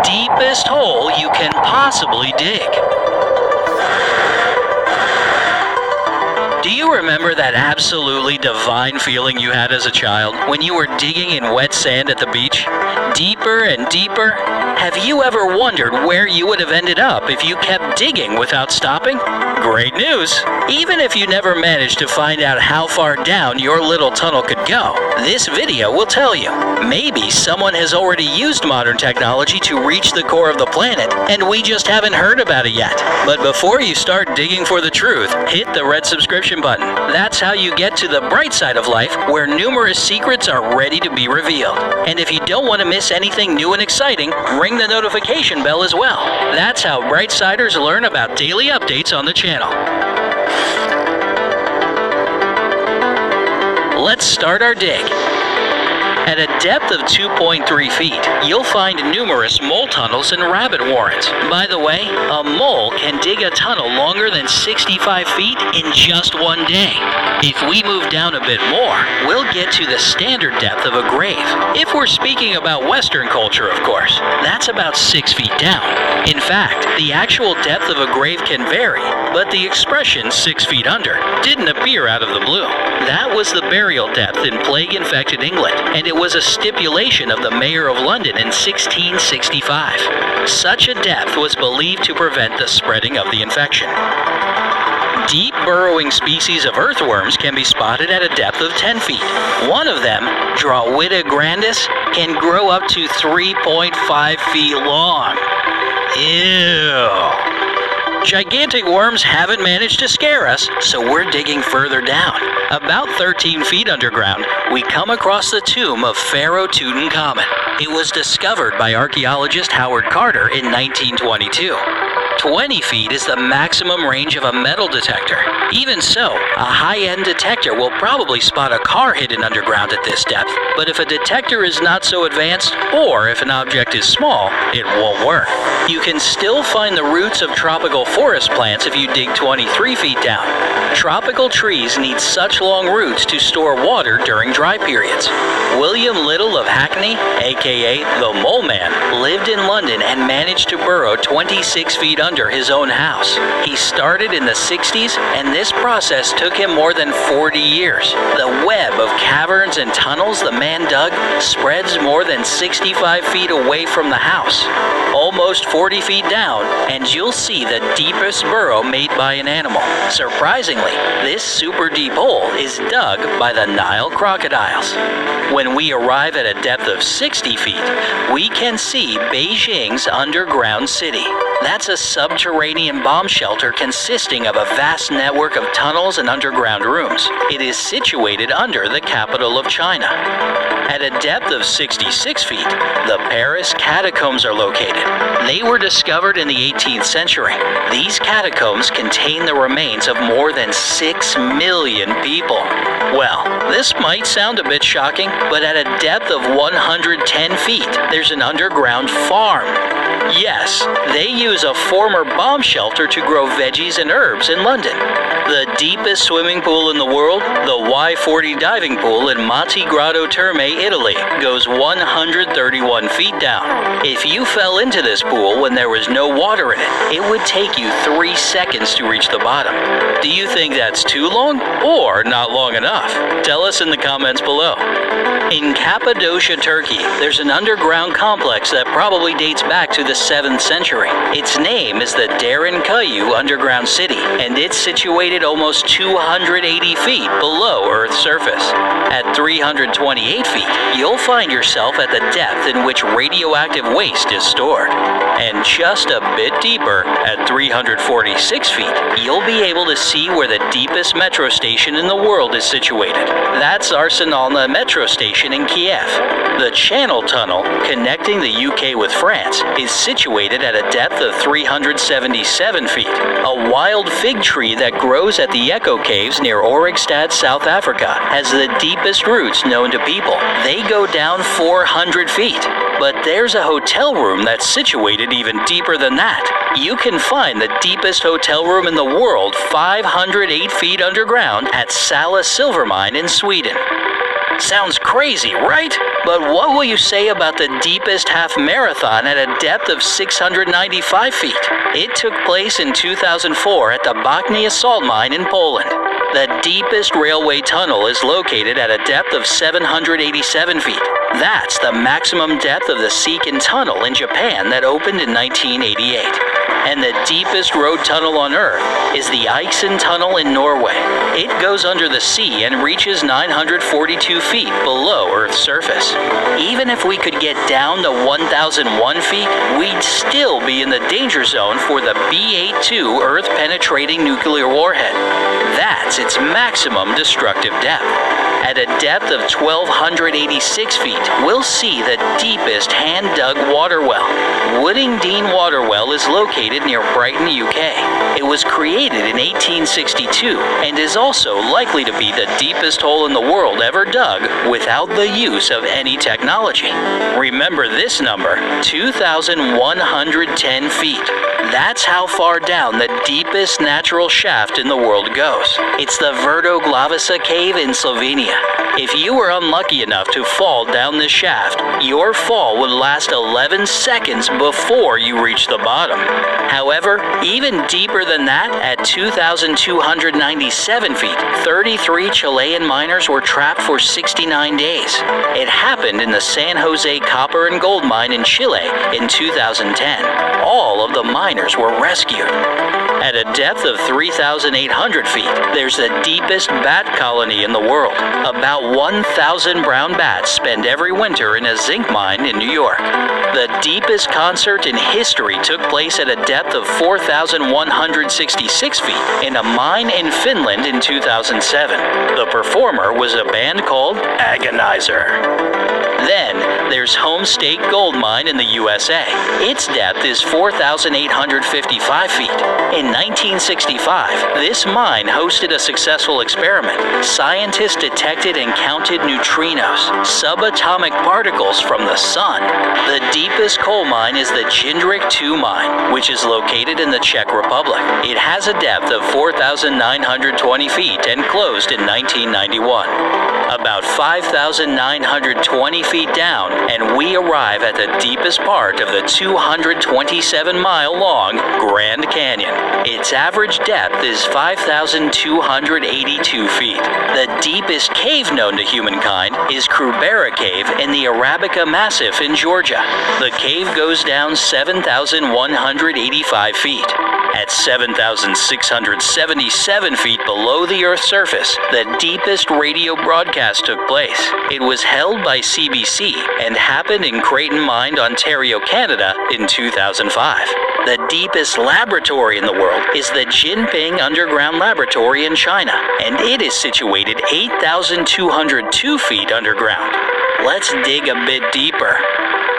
deepest hole you can possibly dig. Do you remember that absolutely divine feeling you had as a child when you were digging in wet sand at the beach? Deeper and deeper? Have you ever wondered where you would have ended up if you kept digging without stopping? Great news! Even if you never managed to find out how far down your little tunnel could go, this video will tell you. Maybe someone has already used modern technology to reach the core of the planet, and we just haven't heard about it yet. But before you start digging for the truth, hit the red subscription button. That's how you get to the bright side of life, where numerous secrets are ready to be revealed. And if you don't want to miss anything new and exciting, ring the notification bell as well. That's how Brightsiders learn about daily updates on the channel. Let's start our dig. At a depth of 2.3 feet, you'll find numerous mole tunnels and rabbit warrens. By the way, a mole can dig a tunnel longer than 65 feet in just one day. If we move down a bit more, we'll get to the standard depth of a grave. If we're speaking about Western culture, of course, that's about 6 feet down. In fact, the actual depth of a grave can vary, but the expression 6 feet under didn't appear out of the blue. That was the burial depth in plague-infected England, and it was a stipulation of the Mayor of London in 1665. Such a depth was believed to prevent the spreading of the infection. Deep burrowing species of earthworms can be spotted at a depth of 10 feet. One of them, Drawita grandis, can grow up to 3.5 feet long. Ew. Gigantic worms haven't managed to scare us, so we're digging further down. About 13 feet underground, we come across the tomb of Pharaoh Tutankhamun. It was discovered by archaeologist Howard Carter in 1922. 20 feet is the maximum range of a metal detector. Even so, a high-end detector will probably spot a car hidden underground at this depth, but if a detector is not so advanced, or if an object is small, it won't work. You can still find the roots of tropical forest plants if you dig 23 feet down. Tropical trees need such long roots to store water during dry periods. William Little of Hackney, aka the Mole Man, lived in London and managed to burrow 26 feet under his own house. He started in the 60s, and this process took him more than 40 years. The web of caverns and tunnels the man dug spreads more than 65 feet away from the house. Almost 40 feet down, and you'll see the deepest burrow made by an animal. Surprisingly, this super deep hole is dug by the Nile crocodiles. When we arrive at a depth of 60 feet, we can see Beijing's underground city. That's a subterranean bomb shelter consisting of a vast network of tunnels and underground rooms. It is situated under the capital of China. At a depth of 66 feet, the Paris catacombs are located. They were discovered in the 18th century. These catacombs contain the remains of more than 6 million people. Well, this might sound a bit shocking, but at a depth of 110 feet, there's an underground farm. Yes, they use a former bomb shelter to grow veggies and herbs in London. The deepest swimming pool in the world, the Y40 diving pool in Monte Grotto Terme, Italy, goes 131 feet down. If you fell into this pool when there was no water in it, it would take you 3 seconds to reach the bottom. Do you think that's too long or not long enough? Tell us in the comments below. In Cappadocia, Turkey, there's an underground complex that probably dates back to the 7th century. Its name is the Derinkuyu Underground City, and it's situated almost 280 feet below Earth's surface. At 328 feet, you'll find yourself at the depth in which radioactive waste is stored. And just a bit deeper, at 346 feet, you'll be able to see where the deepest metro station in the world is situated. That's Arsenalna Metro Station in Kiev. The Channel Tunnel, connecting the UK with France, is situated at a depth of 377 feet. A wild fig tree that grows at the Echo Caves near Ohrigstad, South Africa, has the deepest roots known to people. They go down 400 feet. But there's a hotel room that's situated even deeper than that. You can find the deepest hotel room in the world 508 feet underground at Sala Silver Mine in Sweden. Sounds crazy, right? But what will you say about the deepest half marathon at a depth of 695 feet? It took place in 2004 at the Bochnia Salt Mine in Poland. The deepest railway tunnel is located at a depth of 787 feet. That's the maximum depth of the Seikan Tunnel in Japan that opened in 1988. And the deepest road tunnel on Earth is the Eiksund Tunnel in Norway. It goes under the sea and reaches 942 feet below Earth's surface. Even if we could get down to 1,001 feet, we'd still be in the danger zone for the B-82 Earth-penetrating nuclear warhead. That's its maximum destructive depth. At a depth of 1,286 feet, we'll see the deepest hand-dug water well. Woodingdean Water Well is located near Brighton, UK. It was created in 1862 and is also likely to be the deepest hole in the world ever dug without the use of any technology. Remember this number, 2,110 feet. That's how far down the deepest natural shaft in the world goes. It's the Vrtoglavica Cave in Slovenia. If you were unlucky enough to fall down this shaft, your fall would last 11 seconds before you reach the bottom. However, even deeper than that, at 2,297 feet, 33 Chilean miners were trapped for 69 days. It happened in the San Jose Copper and Gold Mine in Chile in 2010. All of the miners were rescued. At a depth of 3,800 feet, there's the deepest bat colony in the world. About 1,000 brown bats spend every winter in a zinc mine in New York. The deepest concert in history took place at a depth of 4,166 feet in a mine in Finland in 2007. The performer was a band called Agonizer. Then, there's Homestake Gold Mine in the USA. Its depth is 4,855 feet. In 1965, this mine hosted a successful experiment. Scientists detected and counted neutrinos, subatomic particles from the sun. The deepest coal mine is the Jindřich II mine, which is located in the Czech Republic. It has a depth of 4,920 feet and closed in 1991. About 5,920 feet down, and we arrive at the deepest part of the 227-mile-long Grand Canyon. Its average depth is 5,282 feet. The deepest cave known to humankind is Krubera Cave in the Arabica Massif in Georgia. The cave goes down 7,185 feet. At 7,677 feet below the Earth's surface, the deepest radio broadcast took place. It was held by CBC and happened in Creighton Mine, Ontario, Canada in 2005. The deepest laboratory in the world is the Jinping Underground Laboratory in China, and it is situated 8,202 feet underground. Let's dig a bit deeper.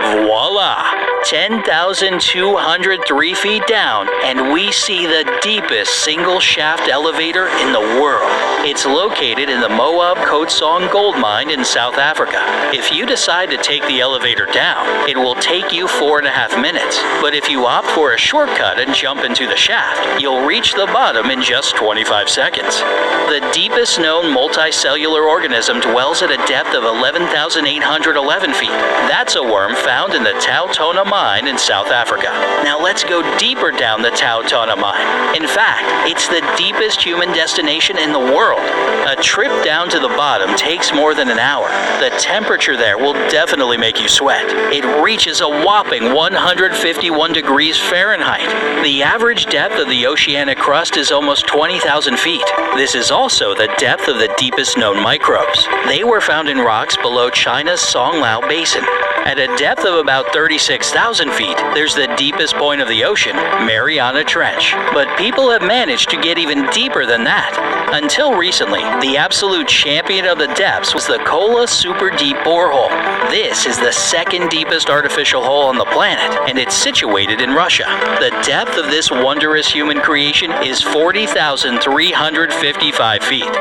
Voila! 10,203 feet down, and we see the deepest single-shaft elevator in the world. It's located in the Moab Khotsong Gold Mine in South Africa. If you decide to take the elevator down, it will take you 4.5 minutes. But if you opt for a shortcut and jump into the shaft, you'll reach the bottom in just 25 seconds. The deepest known multicellular organism dwells at a depth of 11,811 feet. That's a worm found in the Tautona Mine in South Africa. Now let's go deeper down the Tautona Mine. In fact, it's the deepest human destination in the world. A trip down to the bottom takes more than an hour. The temperature there will definitely make you sweat. It reaches a whopping 151 degrees Fahrenheit. The average depth of the oceanic crust is almost 20,000 feet. This is also the depth of the deepest known microbes. They were found in rocks below China's Songlao Basin. At a depth of about 36,000 feet, there's the deepest point of the ocean, Mariana Trench. But people have managed to get even deeper than that. Until recently, the absolute champion of the depths was the Kola Super Deep Borehole. This is the second deepest artificial hole on the planet, and it's situated in Russia. The depth of this wondrous human creation is 40,355 feet.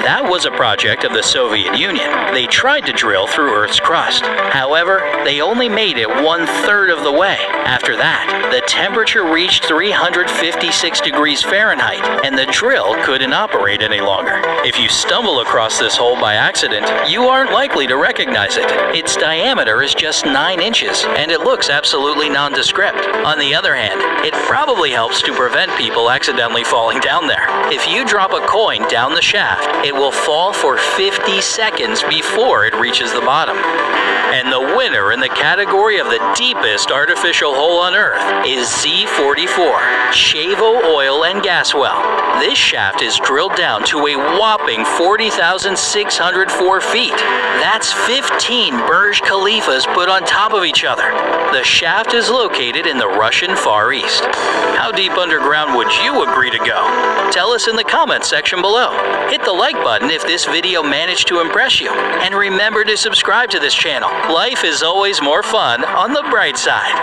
That was a project of the Soviet Union. They tried to drill through Earth's crust. However, They only made it 1/3 of the way. After that, the temperature reached 356 degrees Fahrenheit, and the drill couldn't operate any longer. If you stumble across this hole by accident, you aren't likely to recognize it. Its diameter is just 9 inches, and it looks absolutely nondescript. On the other hand, it probably helps to prevent people accidentally falling down there. If you drop a coin down the shaft, it will fall for 50 seconds before it reaches the bottom. And the winner in the category of the deepest artificial hole on Earth is Z44, Shavo Oil and Gas Well. This shaft is drilled down to a whopping 40,604 feet. That's 15 Burj Khalifas put on top of each other. The shaft is located in the Russian Far East. How deep underground would you agree to go? Tell us in the comments section below. Hit the like button if this video managed to impress you. And remember to subscribe to this channel. Life is always more fun on the bright side.